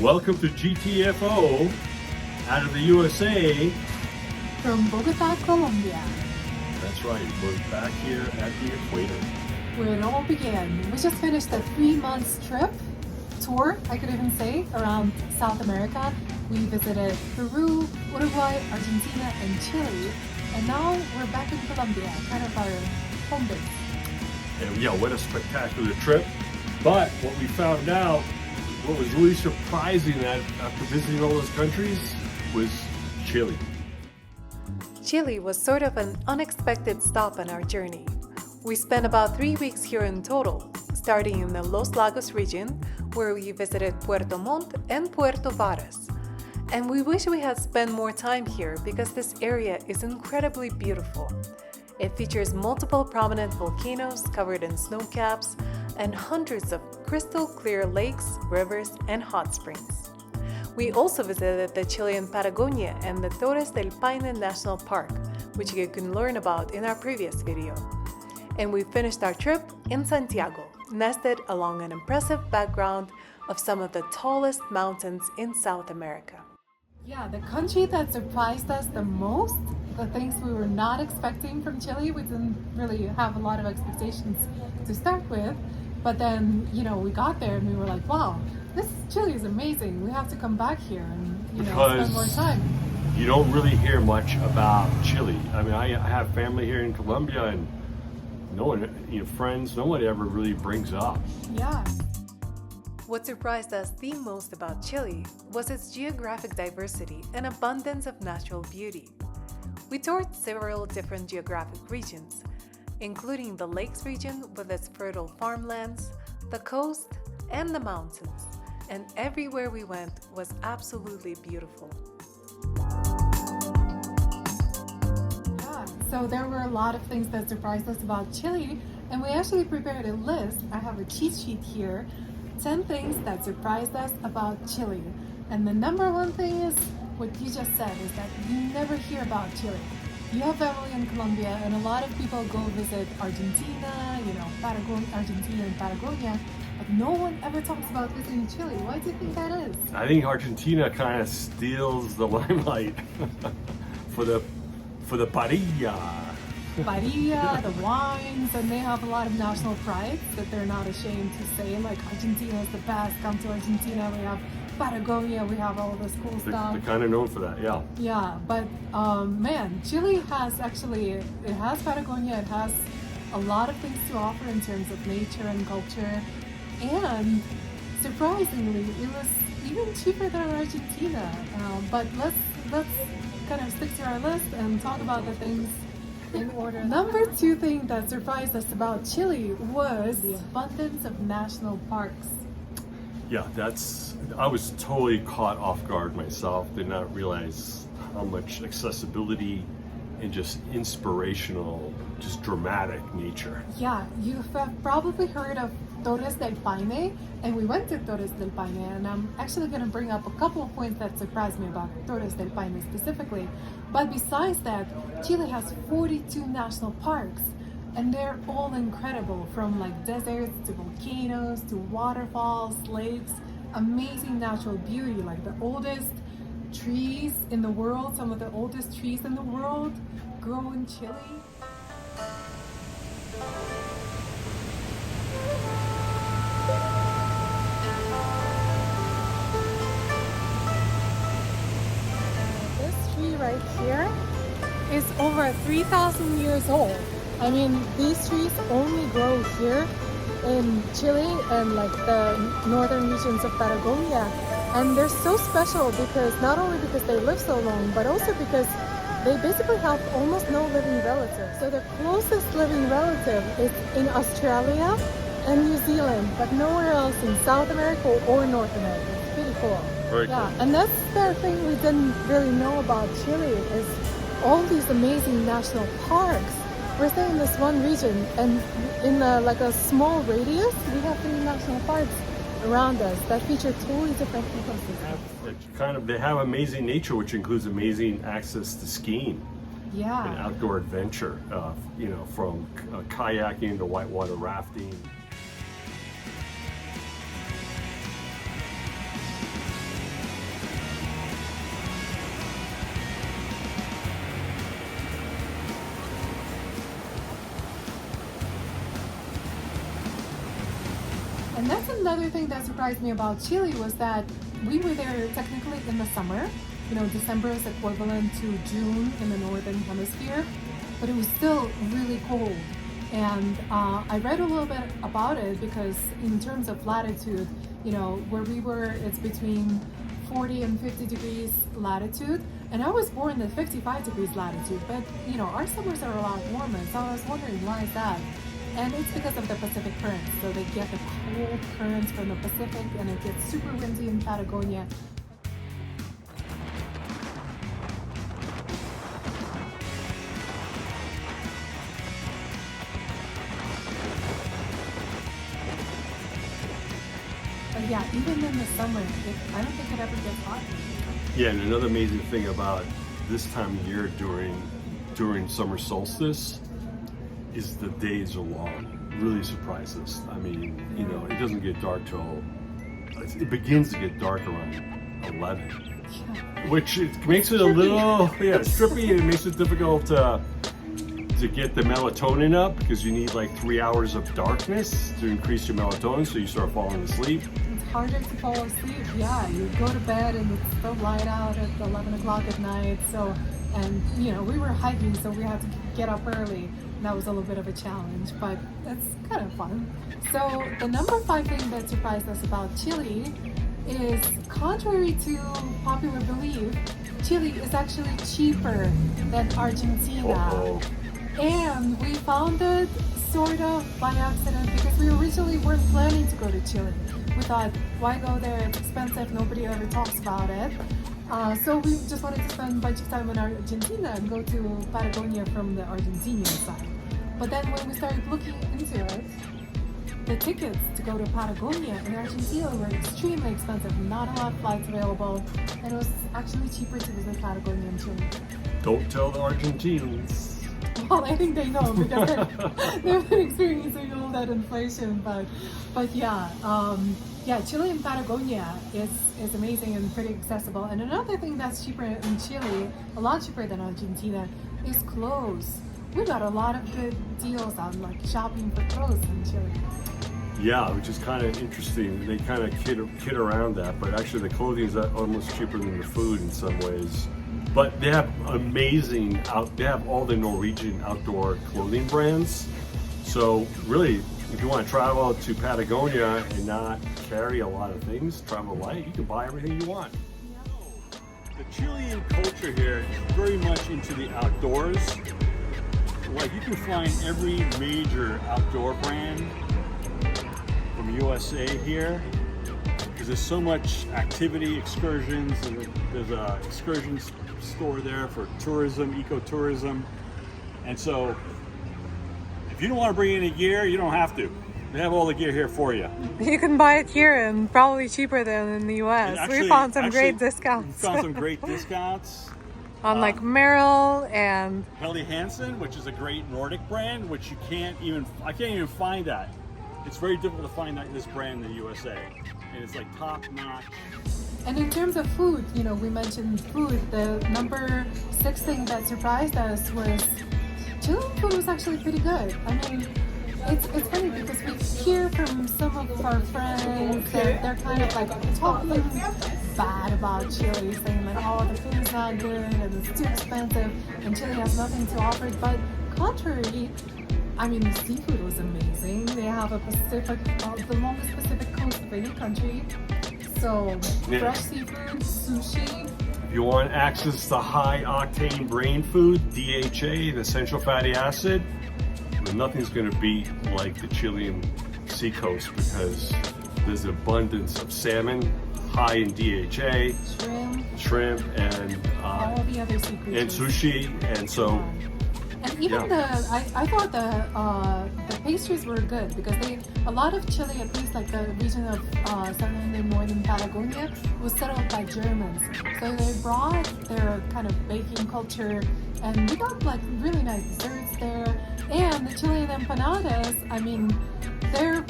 Welcome to GTFO out of the USA. From Bogota, Colombia. That's right, we're back here at the equator. Where it all began. We just finished a 3-month tour, I could even say, around South America. We visited Peru, Uruguay, Argentina, and Chile. And now we're back in Colombia, kind of our home base. And yeah, what a spectacular trip. But what we found out, what was really surprising that after visiting all those countries was Chile. Chile was sort of an unexpected stop on our journey. We spent about 3 weeks here in total, starting in the Los Lagos region, where we visited Puerto Montt and Puerto Varas. And we wish we had spent more time here because this area is incredibly beautiful. It features multiple prominent volcanoes covered in snow caps and hundreds of crystal clear lakes, rivers, and hot springs. We also visited the Chilean Patagonia and the Torres del Paine National Park, which you can learn about in our previous video. And we finished our trip in Santiago, nested along an impressive background of some of the tallest mountains in South America. Yeah, the country that surprised us the most, the things we were not expecting from Chile, we didn't really have a lot of expectations to start with. But then, we got there and we were like, wow, Chile is amazing. We have to come back here and, spend more time. You don't really hear much about Chile. I mean, I have family here in Colombia and no one, friends, no one ever really brings up. Yeah. What surprised us the most about Chile was its geographic diversity and abundance of natural beauty. We toured several different geographic regions, including the lakes region with its fertile farmlands, the coast, and the mountains, and everywhere we went was absolutely beautiful. Yeah, so there were a lot of things that surprised us about Chile, and we actually prepared a list. I have a cheat sheet here, 10 things that surprised us about Chile. And the number one thing is what you just said, is that you never hear about Chile. You have family in Colombia, and a lot of people go visit Argentina, Argentina and Patagonia, but no one ever talks about visiting Chile. Why do you think that is? I think Argentina kind of steals the limelight for the parilla. Parilla, the wines, and they have a lot of national pride that they're not ashamed to say, like, Argentina is the best, come to Argentina, we have Patagonia, we have all this cool stuff. They're kind of known for that, yeah. Yeah, but Chile has it has Patagonia, it has a lot of things to offer in terms of nature and culture, and surprisingly, it was even cheaper than Argentina. But let's kind of stick to our list and talk about the things in order. Number 2 thing that surprised us about Chile was the abundance of national parks. Yeah, I was totally caught off guard myself. Did not realize how much accessibility and just inspirational, just dramatic nature. Yeah, you've probably heard of Torres del Paine, and we went to Torres del Paine, and I'm actually going to bring up a couple of points that surprised me about Torres del Paine specifically. But besides that, Chile has 42 national parks, and they're all incredible, from like deserts to volcanoes to waterfalls, lakes, amazing natural beauty, like the oldest trees in the world, some of the oldest trees in the world grow in Chile. This tree right here is over 3,000 years old. I mean, these trees only grow here in Chile and like the northern regions of Patagonia. And they're so special because not only because they live so long, but also because they basically have almost no living relatives. So the closest living relative is in Australia and New Zealand, but nowhere else in South America or North America. It's pretty cool. Very cool. And that's the thing we didn't really know about Chile, is all these amazing national parks. We're staying in this one region, and in like a small radius, we have 3 national parks around us that feature totally different ecosystems. They have amazing nature, which includes amazing access to skiing. Yeah. And outdoor adventure, from kayaking to whitewater rafting. And that's another thing that surprised me about Chile was that we were there technically in the summer. You know, December is equivalent to June in the northern hemisphere, but it was still really cold. And I read a little bit about it because in terms of latitude, you know, where we were, it's between 40 and 50 degrees latitude. And I was born at 55 degrees latitude, but you know, our summers are a lot warmer. So I was wondering, why is that? And it's because of the Pacific currents. So they get the cold currents from the Pacific and it gets super windy in Patagonia. But yeah, even in the summer, I don't think it ever gets hot. Yeah, and another amazing thing about this time of year during summer solstice is the days are long. Really surprised us. I mean, you know, it doesn't get dark till it begins to get dark around 11, which it makes it a little it's trippy, and it makes it difficult to get the melatonin up because you need like 3 hours of darkness to increase your melatonin, so you start falling asleep. It's harder to fall asleep. Yeah, you go to bed and it's still light out at 11 o'clock at night. So, and you know, we were hiking, so we had to get up early. That was a little bit of a challenge, but it's kind of fun. So the number 5 thing that surprised us about Chile is, contrary to popular belief, Chile is actually cheaper than Argentina. Uh-oh. And we found it sort of by accident because we originally weren't planning to go to Chile. We thought, why go there? It's expensive. Nobody ever talks about it. So we just wanted to spend a bunch of time in Argentina and go to Patagonia from the Argentinian side. But then when we started looking into it, the tickets to go to Patagonia in Argentina were extremely expensive. Not a lot of flights available, and it was actually cheaper to visit Patagonia in Chile. Don't tell the Argentinians. Well, I think they know because they've been experiencing all that inflation. But yeah, Chilean Patagonia is amazing and pretty accessible. And another thing that's cheaper in Chile, a lot cheaper than Argentina, is clothes. We got a lot of good deals on like shopping for clothes in Chile. Yeah, which is kind of interesting. They kind of kid around that, but actually the clothing is almost cheaper than the food in some ways. But they have they have all the Norwegian outdoor clothing brands. So really, if you want to travel to Patagonia and not carry a lot of things, travel light, you can buy everything you want. The Chilean culture here is very much into the outdoors. Like, you can find every major outdoor brand from USA here because there's so much activity, excursions, and there's a excursion store there for tourism, ecotourism. And so if you don't want to bring any gear, you don't have to. They have all the gear here for you. You can buy it here and probably cheaper than in the US. We found some great discounts. We found some great discounts. On like Merrill and Helly Hansen, which is a great Nordic brand, which I can't even find that. It's very difficult to find this brand in the USA. And it's like top notch. And in terms of food, you know, we mentioned food. The number 6 thing that surprised us was Chilean food was actually pretty good. I mean, it's funny because we hear from some of our friends that they're kind of like talking bad about Chile, saying like, oh, the food is not good and it's too expensive and Chile has nothing to offer. But contrary, I mean, the seafood was amazing. They have the longest Pacific coast of any country. So fresh seafood, sushi. If you want access to high octane brain food, DHA, the essential fatty acid, nothing's going to beat like the Chilean seacoast because there's an abundance of salmon, high in DHA, shrimp, and all the other seafood and sushi, and so. And even I thought the pastries were good because a lot of Chile, at least like the region of southern and northern Patagonia, was settled by Germans. So they brought their kind of baking culture, and we got like really nice desserts there. And the Chilean empanadas, I mean, they're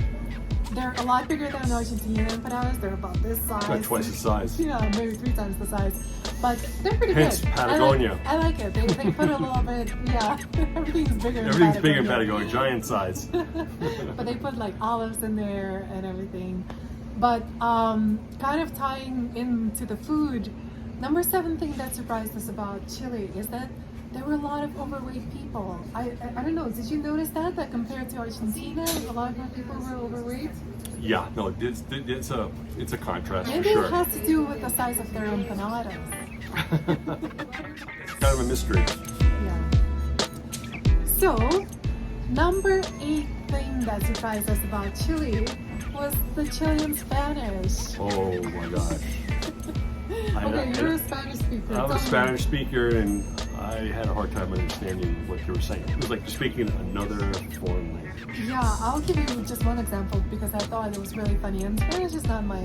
a lot bigger than Argentinian empanadas. They're about this size. About twice the size. Yeah, maybe 3 times the size. but they're pretty Hence good. Patagonia. I like it. They put a little bit, yeah, everything's bigger. Everything's big in Patagonia, giant size. But they put like olives in there and everything. But kind of tying into the food, number 7 thing that surprised us about Chile is that there were a lot of overweight people. I don't know, did you notice that compared to Argentina, a lot more people were overweight? Yeah, no, it's a contrast Maybe for sure. it has to do with the size of their empanadas. It's kind of a mystery. Yeah. So, number 8 thing that surprised us about Chile was the Chilean Spanish. Oh my gosh. Okay, you're a Spanish speaker. I'm Tell a me. Spanish speaker, and I had a hard time understanding what they were saying. It was like speaking another foreign language. Yeah, I'll give you just one example because I thought it was really funny. And Spanish is not my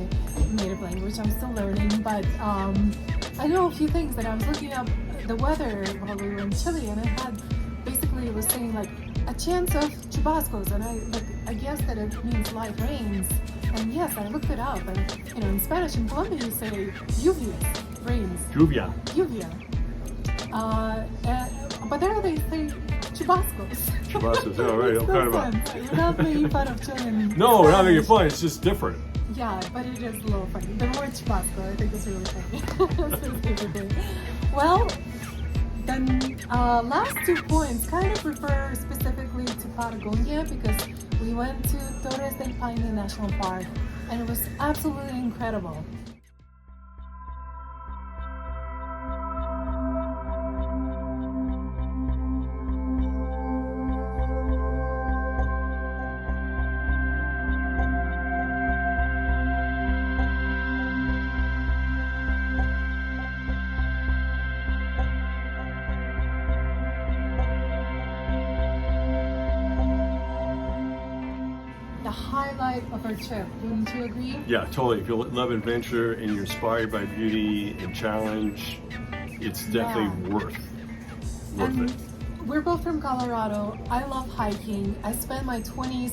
native language. I'm still learning, but I know a few things. That I was looking up the weather while we were in Chile, and it was saying like a chance of chubascos, and I guess that it means light rains. And yes, I looked it up, and in Spanish in Colombia you say lluvias, rains. Lluvia. Lluvia. But there they say chubascos. Chubascos, yeah, right. I'm kind of We're not making fun of Chilean. No, we're not making Spanish. fun. It's just different. Yeah, but it is a little funny. The word chubasco, I think, is really funny. Specifically. Well, then last 2 points kind of refer specifically to Patagonia because we went to Torres del Paine National Park, and it was absolutely incredible. The highlight of our trip, wouldn't you agree? Yeah, totally. If you love adventure and you're inspired by beauty and challenge, it's definitely worth And it. we're both from Colorado. I love hiking. I spent my 20s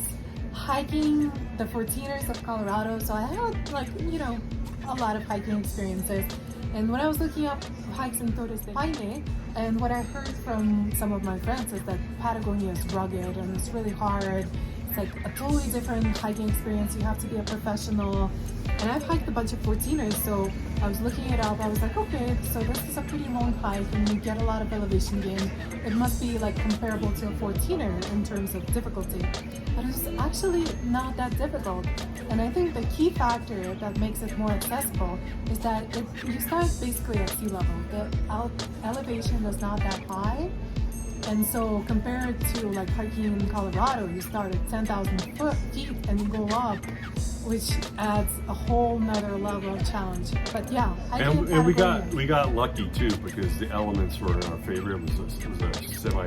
hiking the 14ers of Colorado, so I had a lot of hiking experiences. And when I was looking up hikes in Torres del Paine, and what I heard from some of my friends is that Patagonia is rugged and it's really hard. It's like a totally different hiking experience. You have to be a professional. And I've hiked a bunch of 14ers, so I was looking it up. I was like, okay, so this is a pretty long hike and you get a lot of elevation gain. It must be like comparable to a 14er in terms of difficulty. But it's actually not that difficult. And I think the key factor that makes it more accessible is that you start basically at sea level. The elevation is not that high. And so compared to like hiking in Colorado, you start at 10,000 feet and you go up, which adds a whole nother level of challenge. But yeah, hiking And we Patagonia. got lucky too because the elements were in our favor. It was a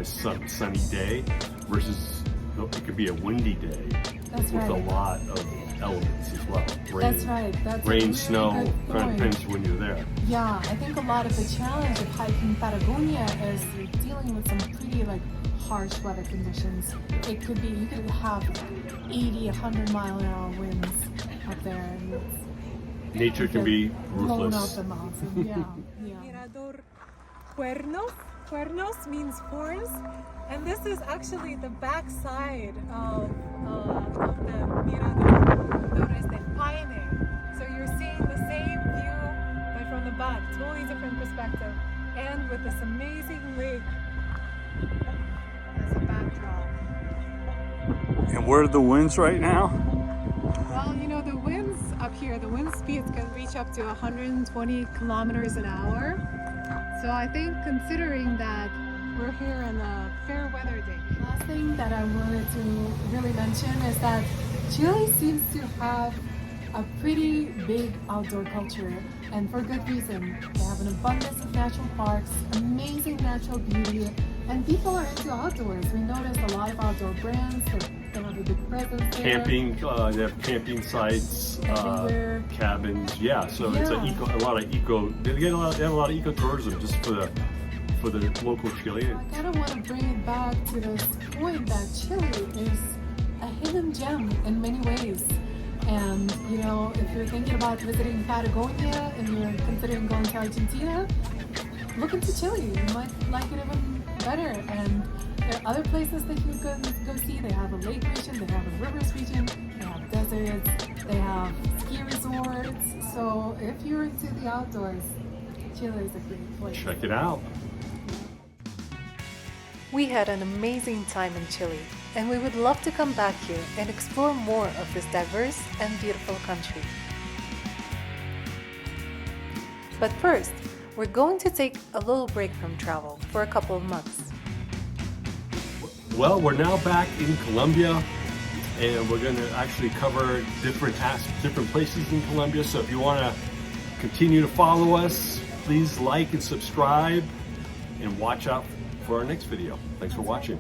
semi-sunny day versus it could be a windy day That's with right. a lot of elements as well. Rain, That's right. That's a rain, really snow, good kind of point. depends when you're there. Yeah, I think a lot of the challenge of hiking Patagonia is dealing with some pretty like harsh weather conditions. It could be, you could have 80, 100 mile an hour winds up there, and it's Nature can be blown out ruthless. the mountain. Yeah, yeah. Mirador Cuernos. Cuernos means horns, and this is actually the back side of the Mirador Torres del Paine. So you're seeing the same view, but from the back, totally different perspective, and with this amazing lake as a backdrop. And where are the winds right now? Well, the winds up here, the wind speeds can reach up to 120 kilometers an hour. So I think considering that we're here on a fair weather day. Last thing that I wanted to really mention is that Chile seems to have a pretty big outdoor culture, and for good reason. They have an abundance of natural parks, amazing natural beauty, and people are into outdoors. We noticed a lot of outdoor brands that have a big presence there. Camping, they have camping sites, Everywhere. cabins. Yeah, so it's Yeah. They have a lot of ecotourism just for the local Chilean. I kind of want to bring it back to this point that Chile is a hidden gem in many ways. And you know, if you're thinking about visiting Patagonia and you're considering going to Argentina, look into Chile. You might like it even better. And there are other places that you can go see. They have a lake region, they have a rivers region, they have deserts, they have ski resorts. So if you're into the outdoors, Chile is a great place. Check it out. We had an amazing time in Chile, and we would love to come back here and explore more of this diverse and beautiful country. But first, we're going to take a little break from travel for a couple of months. Well, we're now back in Colombia, and we're going to actually cover different places in Colombia. So if you want to continue to follow us, please like and subscribe, and watch out for our next video. Thanks for watching.